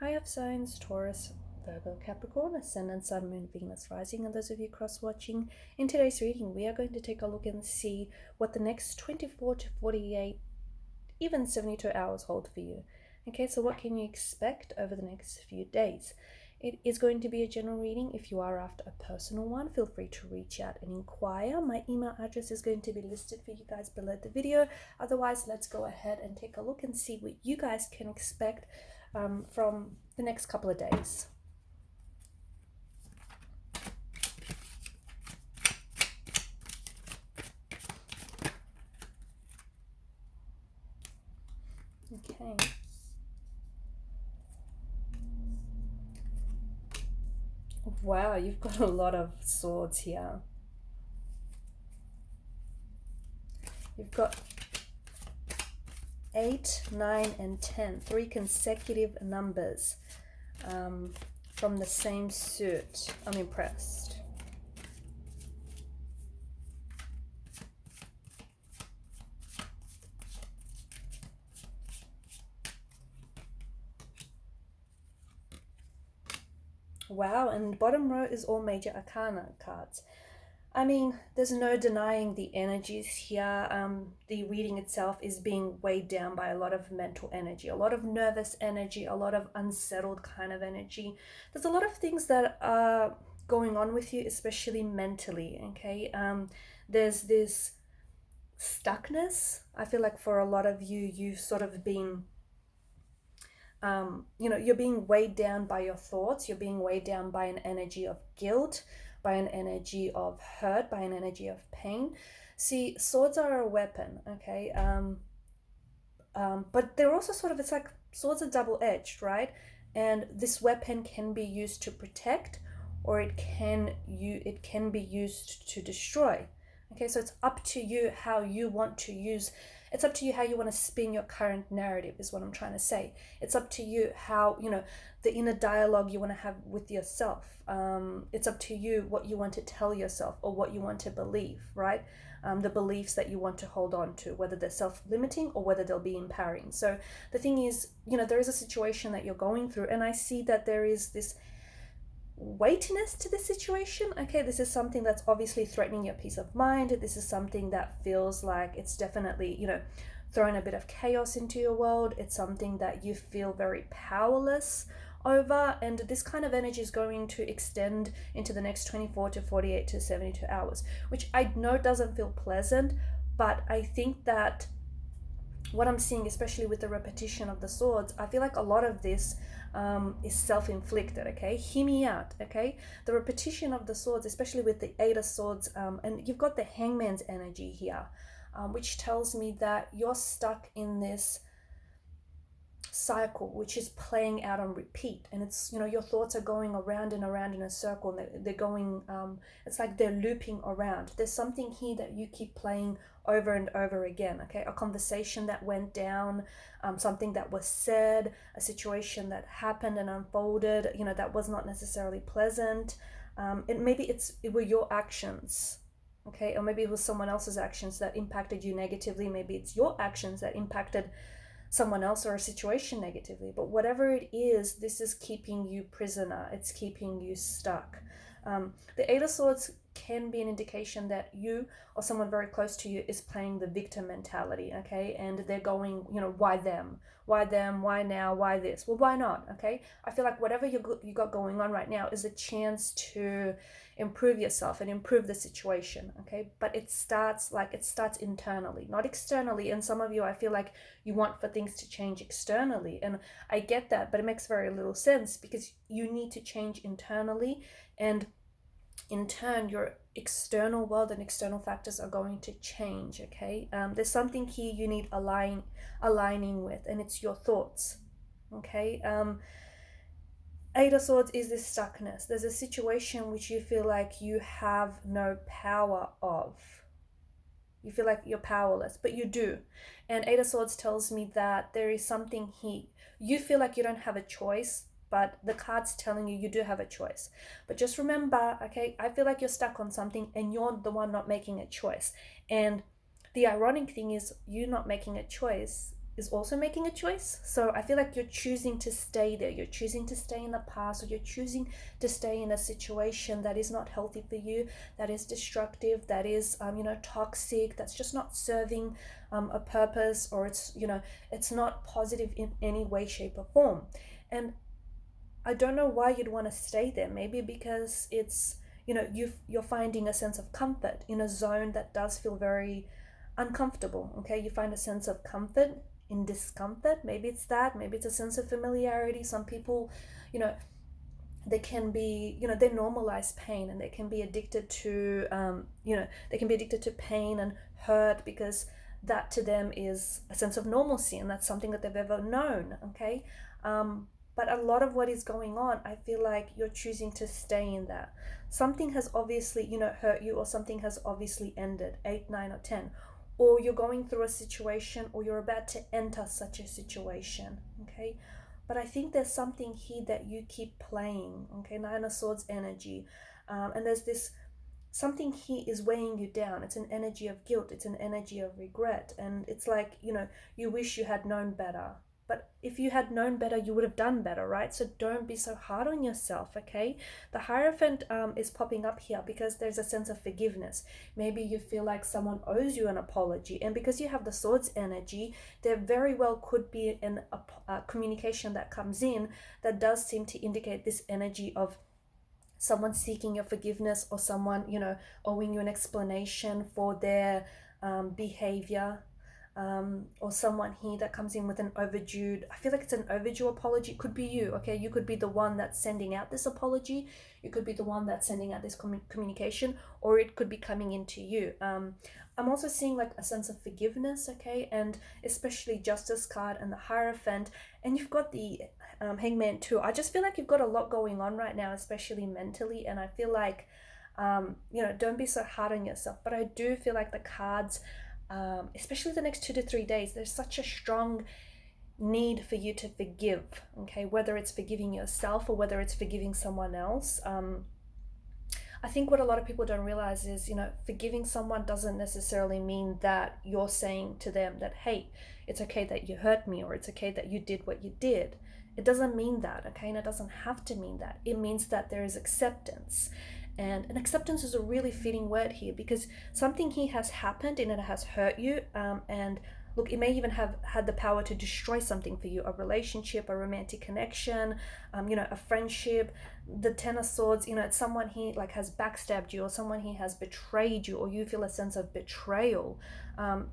I have signs Taurus, Virgo, Capricorn, Ascendant, Sun, Moon, Venus, Rising, and those of you cross-watching. In today's reading, we are going to take a look and see what the next 24 to 48, even 72 hours hold for you. Okay, so what can you expect over the next few days? It is going to be a general reading. If you are after a personal one, feel free to reach out and inquire. My email address is going to be listed for you guys below the video. Otherwise, let's go ahead and take a look and see what you guys can expect from the next couple of days. Okay. Wow, you've got a lot of swords here. You've got 8, 9, and 10, 3 consecutive numbers from the same suit. I'm impressed. Wow, and bottom row is all major arcana cards. I mean, there's no denying the energies here. The reading itself is being weighed down by a lot of mental energy, a lot of nervous energy, a lot of unsettled kind of energy. There's a lot of things that are going on with you, especially mentally, okay? There's this stuckness. I feel like for a lot of you, you've sort of been you're being weighed down by your thoughts. You're being weighed down by an energy of guilt, by an energy of hurt, by an energy of pain. See, swords are a weapon, okay? But they're also sort of, it's like swords are double-edged, right? And this weapon can be used to protect, or it can be used to destroy. Okay, so it's up to you how you want to use. It's up to you how you want to spin your current narrative, is what I'm trying to say. It's up to you how, the inner dialogue you want to have with yourself. It's up to you what you want to tell yourself or what you want to believe, right? The beliefs that you want to hold on to, whether they're self-limiting or whether they'll be empowering. So the thing is, there is a situation that you're going through, and I see that there is this weightiness to the situation. Okay, this is something that's obviously threatening your peace of mind. This is something that feels like it's definitely, throwing a bit of chaos into your world. It's something that you feel very powerless over, and this kind of energy is going to extend into the next 24 to 48 to 72 hours, which I know doesn't feel pleasant, but I think that what I'm seeing, especially with the repetition of the swords, I feel like a lot of this is self-inflicted, okay? Hear me out, okay? The repetition of the swords, especially with the 8 of swords, and you've got the hangman's energy here, which tells me that you're stuck in this cycle which is playing out on repeat, and it's your thoughts are going around and around in a circle, and they're going it's like they're looping around. There's something here that you keep playing over and over again, okay? A conversation that went down, something that was said, a situation that happened and unfolded, that was not necessarily pleasant. Maybe it were your actions, okay? Or maybe it was someone else's actions that impacted you negatively. Maybe it's your actions that impacted someone else or a situation negatively. But whatever it is, this is keeping you prisoner. It's keeping you stuck. The 8 of Swords can be an indication that you or someone very close to you is playing the victim mentality, okay? And they're going, why them? Why them? Why now? Why this? Well, why not, okay? I feel like whatever you got going on right now is a chance to improve yourself and improve the situation, okay? But it starts internally, not externally. And some of you, I feel like you want for things to change externally. And I get that, but it makes very little sense, because you need to change internally, and in turn your external world and external factors are going to change, okay? There's something here you need aligning with, and it's your thoughts, okay? 8 of Swords is this stuckness. There's a situation which you feel like you have no power of. You feel like you're powerless, but you do. And 8 of Swords tells me that there is something here. You feel like you don't have a choice, but the card's telling you do have a choice. But just remember, okay, I feel like you're stuck on something and you're the one not making a choice. And the ironic thing is, you not making a choice is also making a choice. So I feel like you're choosing to stay there. You're choosing to stay in the past, or you're choosing to stay in a situation that is not healthy for you, that is destructive, that is, toxic, that's just not serving a purpose, or it's not positive in any way, shape, or form. And I don't know why you'd want to stay there. Maybe because it's, you're finding a sense of comfort in a zone that does feel very uncomfortable. Okay, you find a sense of comfort in discomfort. Maybe it's that. Maybe it's a sense of familiarity. Some people, they can be, they normalize pain, and they can be addicted to, they can be addicted to pain and hurt, because that to them is a sense of normalcy, and that's something that they've ever known. Okay. But a lot of what is going on, I feel like you're choosing to stay in that. Something has obviously, hurt you, or something has obviously ended, 8, 9, or 10. Or you're going through a situation, or you're about to enter such a situation, okay? But I think there's something here that you keep playing, okay? 9 of Swords energy. And there's this, something here is weighing you down. It's an energy of guilt. It's an energy of regret. And it's like, you wish you had known better. But if you had known better, you would have done better, right? So don't be so hard on yourself, okay? The Hierophant is popping up here because there's a sense of forgiveness. Maybe you feel like someone owes you an apology. And because you have the Swords energy, there very well could be a communication that comes in that does seem to indicate this energy of someone seeking your forgiveness, or someone, owing you an explanation for their behavior. Or someone here that comes in with an overdue, I feel like it's an overdue apology. It could be you, okay? You could be the one that's sending out this apology. You could be the one that's sending out this communication, or it could be coming into you. I'm also seeing like a sense of forgiveness, okay? And especially Justice card and the Hierophant, and you've got the Hangman too. I just feel like you've got a lot going on right now, especially mentally, and I feel like, don't be so hard on yourself. But I do feel like the cards, especially the next 2 to 3 days, there's such a strong need for you to forgive, okay? Whether it's forgiving yourself or whether it's forgiving someone else. I think what a lot of people don't realize is, forgiving someone doesn't necessarily mean that you're saying to them that, hey, it's okay that you hurt me, or it's okay that you did what you did. It doesn't mean that, okay? And it doesn't have to mean that. It means that there is acceptance. And acceptance is a really fitting word here, because something here has happened and it has hurt you. And look, it may even have had the power to destroy something for you, a relationship, a romantic connection, a friendship. The Ten of Swords, it's someone here like has backstabbed you, or someone here has betrayed you, or you feel a sense of betrayal.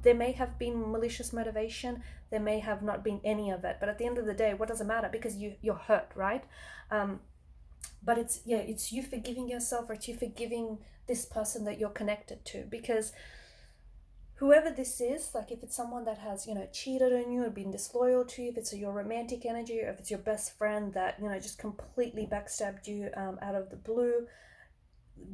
There may have been malicious motivation. There may have not been any of it. But at the end of the day, what does it matter? Because you're hurt, right? But it's you forgiving yourself, or it's you forgiving this person that you're connected to. Because whoever this is, like if it's someone that has, cheated on you or been disloyal to you, if it's your romantic energy, or if it's your best friend that, just completely backstabbed you out of the blue,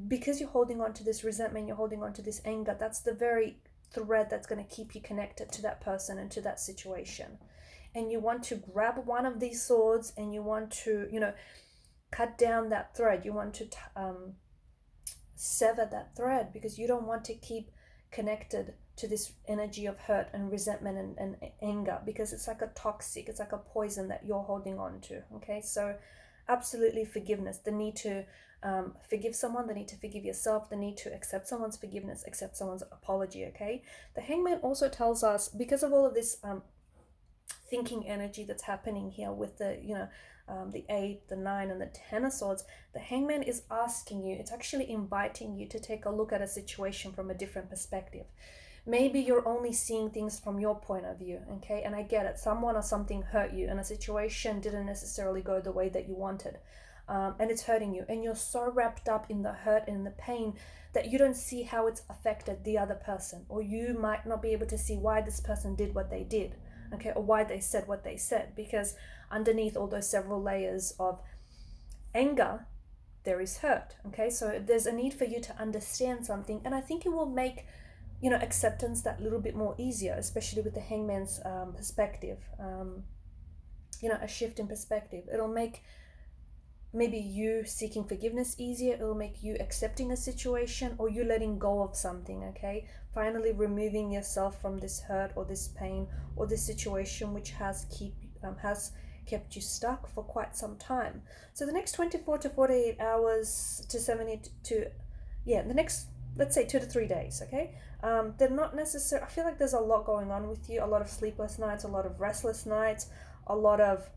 because you're holding on to this resentment, you're holding on to this anger, that's the very thread that's going to keep you connected to that person and to that situation. And you want to grab one of these swords, and you want to, cut down that thread. You want to sever that thread, because you don't want to keep connected to this energy of hurt and resentment and anger, because it's like a toxic, it's like a poison that you're holding on to. Okay, so absolutely forgiveness, the need to forgive someone, the need to forgive yourself, the need to accept someone's forgiveness, accept someone's apology. Okay, the Hangman also tells us, because of all of this thinking energy that's happening here with the the 8, the 9, and the 10 of Swords, the Hangman is asking you, it's actually inviting you to take a look at a situation from a different perspective. Maybe you're only seeing things from your point of view, okay? And I get it. Someone or something hurt you, and a situation didn't necessarily go the way that you wanted. And it's hurting you. And you're so wrapped up in the hurt and the pain that you don't see how it's affected the other person. Or you might not be able to see why this person did what they did, okay? Or why they said what they said. Because underneath all those several layers of anger, there is hurt, okay? So there's a need for you to understand something, and I think it will make, acceptance that little bit more easier, especially with the Hangman's perspective, a shift in perspective. It'll make maybe you seeking forgiveness easier. It'll make you accepting a situation, or you letting go of something, okay? Finally removing yourself from this hurt or this pain or this situation which has kept you stuck for quite some time. So the next 24 to 48 hours to 70 to the next, let's say, 2 to 3 days, okay? They're not necessary. I feel like there's a lot going on with you, a lot of sleepless nights, a lot of restless nights, a lot of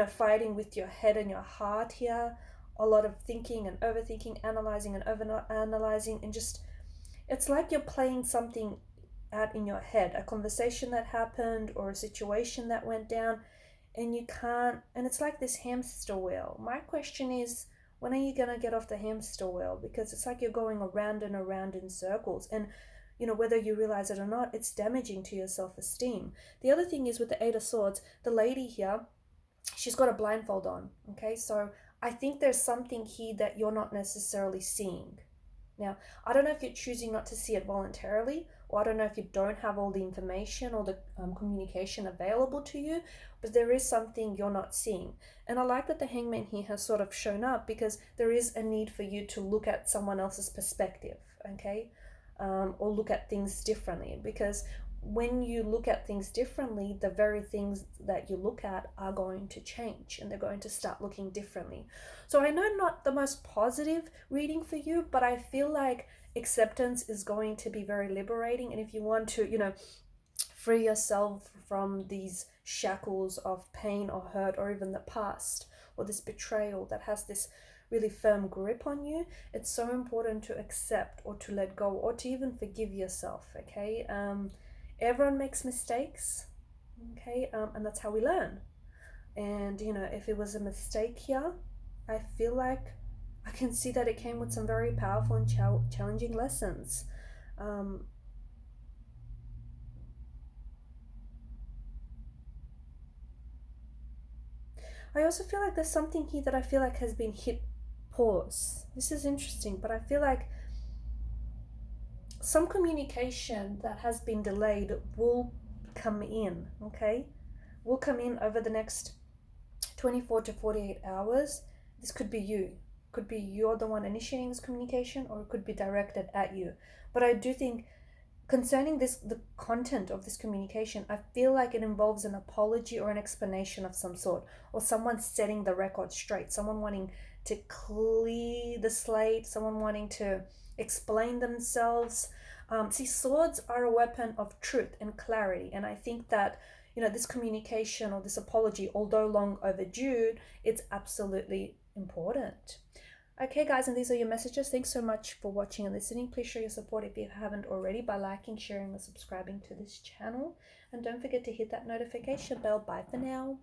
fighting with your head and your heart here, a lot of thinking and overthinking, analyzing and over analyzing, and just, it's like you're playing something out in your head, a conversation that happened or a situation that went down, and you can't, and it's like this hamster wheel. My question is, when are you going to get off the hamster wheel? Because it's like you're going around and around in circles, and whether you realize it or not, it's damaging to your self-esteem. The other thing is, with the Eight of Swords, the lady here, she's got a blindfold on, okay? So I think there's something here that you're not necessarily seeing. Now, I don't know if you're choosing not to see it voluntarily, or I don't know if you don't have all the information or the communication available to you, but there is something you're not seeing. And I like that the Hangman here has sort of shown up, because there is a need for you to look at someone else's perspective, okay? Or look at things differently, because when you look at things differently, the very things that you look at are going to change, and they're going to start looking differently. So I know not the most positive reading for you, but I feel like acceptance is going to be very liberating. And if you want to, free yourself from these shackles of pain or hurt, or even the past, or this betrayal that has this really firm grip on you, it's so important to accept, or to let go, or to even forgive yourself, okay? Everyone makes mistakes, okay? And that's how we learn. And if it was a mistake here, I feel like I can see that it came with some very powerful and challenging lessons. I also feel like there's something here that I feel like has been hit pause. This is interesting, but I feel like some communication that has been delayed will come in, okay? Will come in over the next 24 to 48 hours. This could be you. Could be you're the one initiating this communication, or it could be directed at you. But I do think, concerning the content of this communication, I feel like it involves an apology or an explanation of some sort, or someone setting the record straight, someone wanting to clear the slate, someone wanting to explain themselves. See, swords are a weapon of truth and clarity, and I think that this communication or this apology, although long overdue, it's absolutely important. Okay, guys, and these are your messages. Thanks so much for watching and listening. Please show your support if you haven't already by liking, sharing, or subscribing to this channel. And don't forget to hit that notification bell. Bye for now.